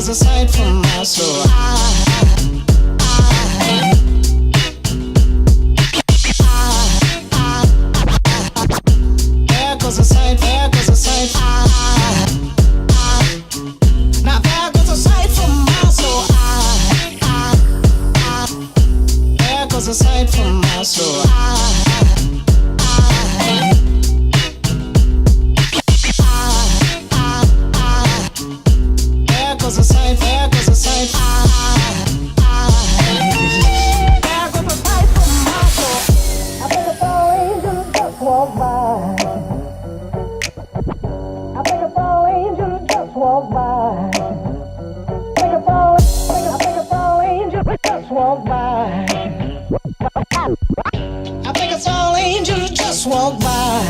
was a sight for my soul. There goes a sight, there goes a sight. Now there goes a sight for my soul. There goes a sight for my soul. There goes a sight, there goes a sight. There goes a sight for my soul. I think it's all angels just walk by. I think it's all angels just walk by. I think it's all angels just walk by. I think it's all angels just walk by.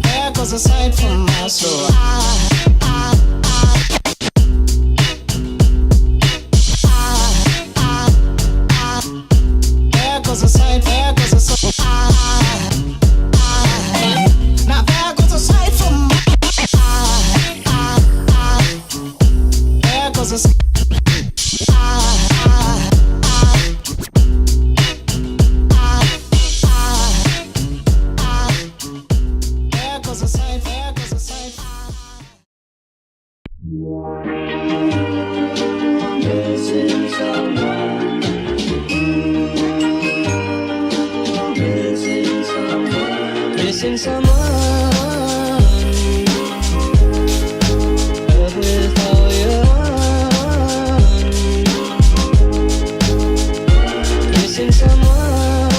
There goes a sight for my soul. There goes a sight, there goes a sight. Now there goes a sight for my. There goes a sight. There goes a sight, there goes a sight. Missing someone. Missing someone. Missing someone. Love with all your heart. Missing someone.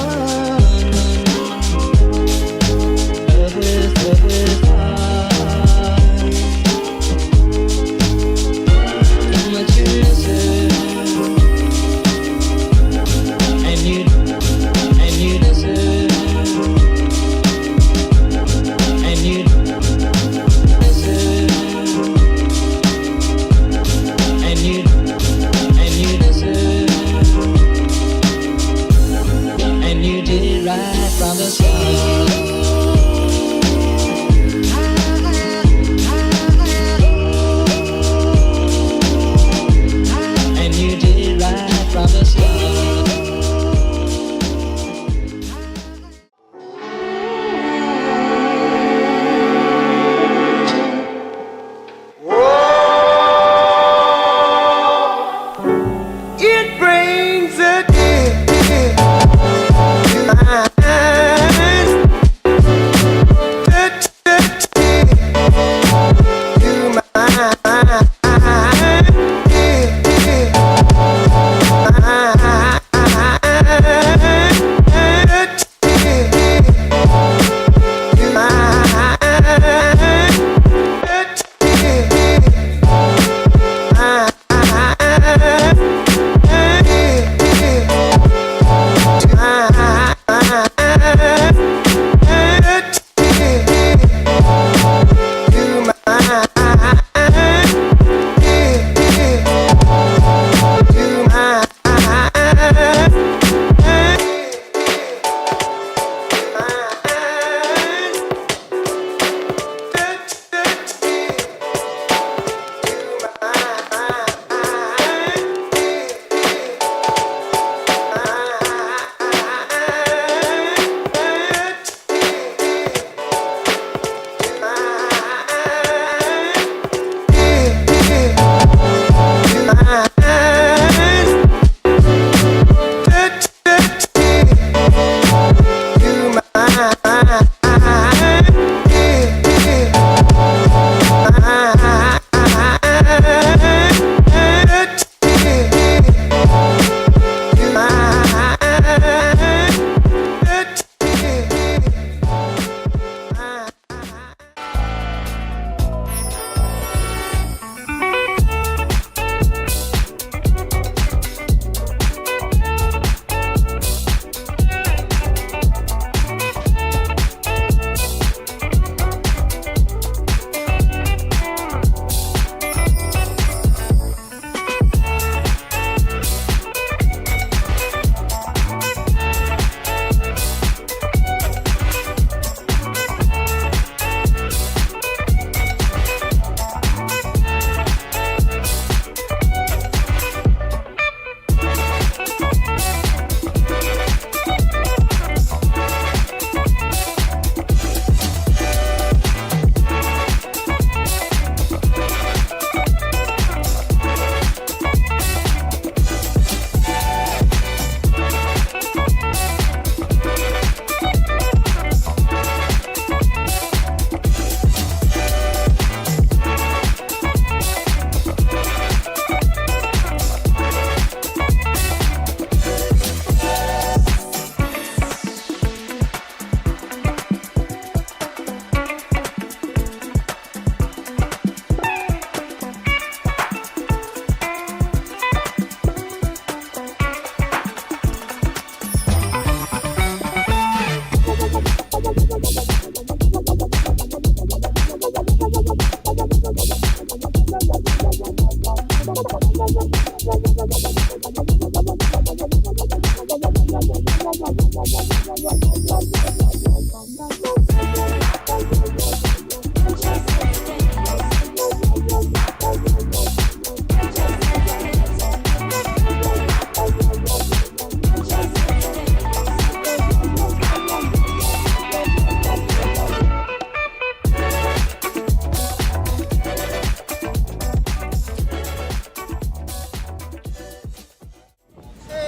Love with heart. How much you miss it. And you miss it.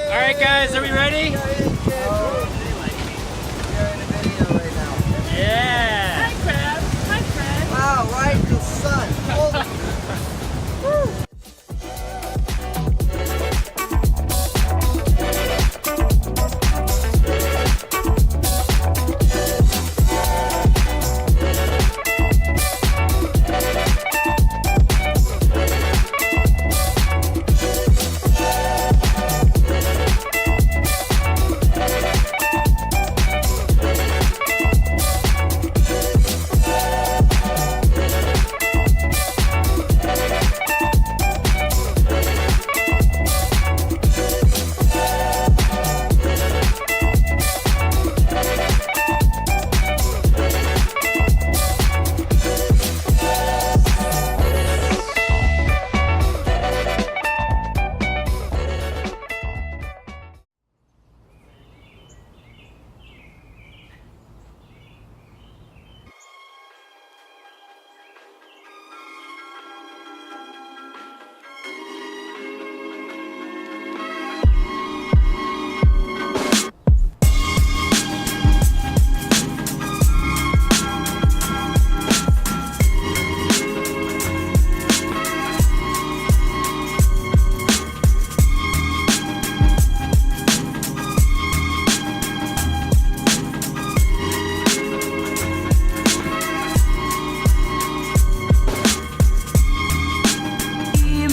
Alright guys, are we ready? Yeah! Hi, Crab. Hi, Fred. Wow, right in the sun. Holy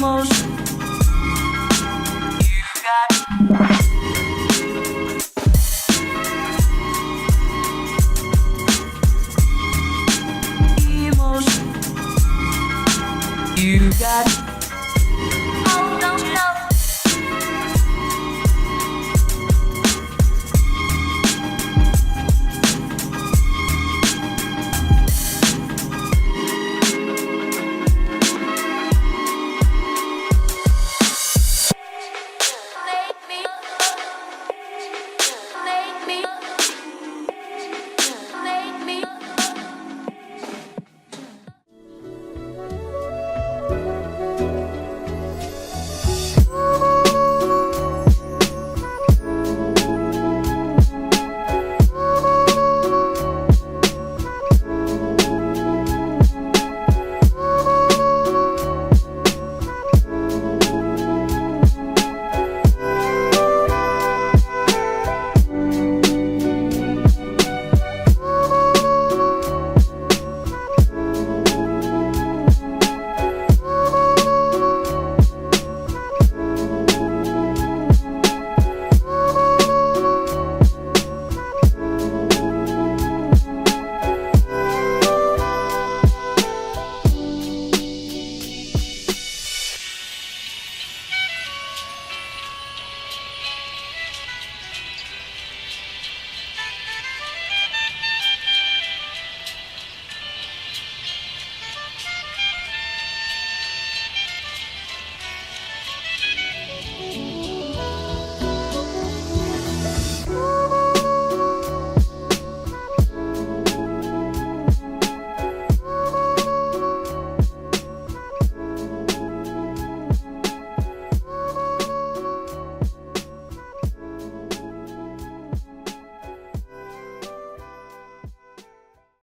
emotion. You got emotion. You got